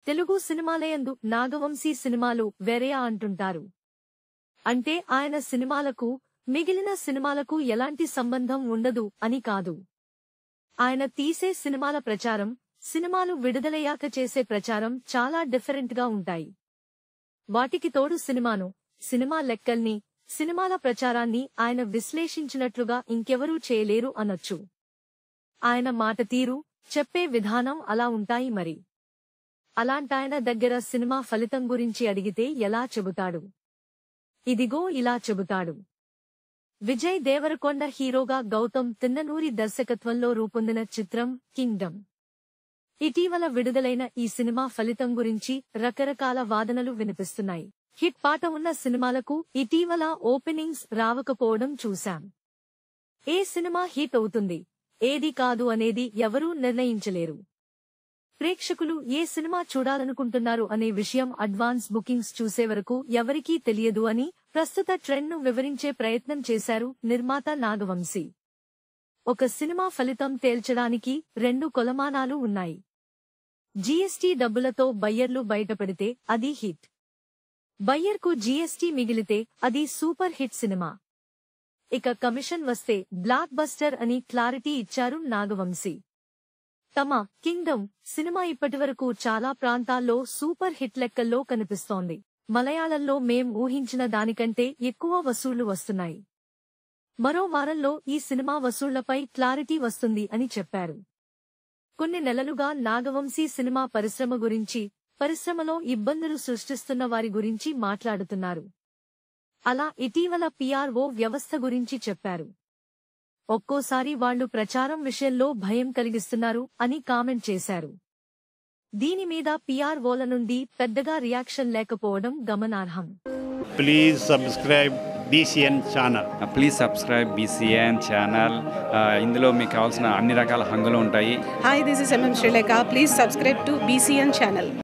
తెలుగు సినిమాలయందు నాగవంశీ సినిమాలు వేరేయా అంటుంటారు. అంటే ఆయన సినిమాలకు మిగిలిన సినిమాలకు ఎలాంటి సంబంధం ఉండదు అని కాదు. ఆయన తీసే సినిమాల ప్రచారం, సినిమాలు విడుదలయ్యాక చేసే ప్రచారం చాలా డిఫరెంట్గా ఉంటాయి. వాటికి తోడు సినిమా లెక్కల్ని, సినిమాల ప్రచారాన్ని ఆయన విశ్లేషించినట్లుగా ఇంకెవరూ చేయలేరు అనొచ్చు. ఆయన మాట తీరు, చెప్పే విధానం అలా ఉంటాయి మరి. అలాంటాయన దగ్గర సినిమా ఫలితం గురించి అడిగితే ఎలా చెబుతాడు? ఇదిగో ఇలా చెబుతాడు. విజయ్ దేవరకొండ హీరోగా గౌతమ్ తిన్ననూరి దర్శకత్వంలో రూపొందిన చిత్రం కింగ్డమ్. ఇటీవల విడుదలైన ఈ సినిమా ఫలితం గురించి రకరకాల వాదనలు వినిపిస్తున్నాయి. హిట్ పాట ఉన్న సినిమాలకు ఇటీవల ఓపెనింగ్స్ రావకపోవడం చూశాం. ఏ సినిమా హిట్ అవుతుంది, ఏది కాదు అనేది ఎవరూ నిర్ణయించలేరు. ప్రేక్షకులు ఏ సినిమా చూడాలనుకుంటున్నారు అనే విషయం అడ్వాన్స్ బుకింగ్స్ చూసే వరకు ఎవరికీ తెలియదు అని ప్రస్తుత ట్రెండ్ను వివరించే ప్రయత్నం చేశారు నిర్మాత నాగవంశీ. ఒక సినిమా ఫలితం తేల్చడానికి 2 కొలమానాలు ఉన్నాయి. జీఎస్టీ డబ్బులతో బయ్యర్లు బయటపడితే అది హిట్. బయ్యర్కు జీఎస్టీ మిగిలితే అది సూపర్ హిట్ సినిమా. ఇక కమిషన్ వస్తే బ్లాక్ బస్టర్ అని క్లారిటీ ఇచ్చారు నాగవంశీ. తమ కింగ్డమ్ సినిమా ఇప్పటివరకు చాలా ప్రాంతాల్లో సూపర్ హిట్ లెక్కల్లో కనిపిస్తోంది. మలయాళంలో మేం ఊహించిన దానికంటే ఎక్కువ వసూళ్లు వస్తున్నాయి. మరో వారంలో ఈ సినిమా వసూళ్లపై క్లారిటీ వస్తుంది అని చెప్పారు. కొన్ని నెలలుగా నాగవంశీ సినిమా పరిశ్రమ గురించి, పరిశ్రమలో ఇబ్బందులు సృష్టిస్తున్న వారి గురించి మాట్లాడుతున్నారు. అలా ఇటీవల పిఆర్ఓ వ్యవస్థ గురించి చెప్పారు. ఒక్కోసారి వాళ్లు ప్రచారం విషయంలో భయం కలిగిస్తున్నారు అని కామెంట్ చేశారు. దీని మీద పిఆర్ఓల నుండి పెద్దగా రియాక్షన్ లేకపోవడం గమనార్హం. Please subscribe BCN channel. Please subscribe BCN channel. ఇందులో మీకు కావాల్సిన అన్ని రకాల హంగులు ఉంటాయి. Hi, this is MM Srileka. Please subscribe to BCN channel.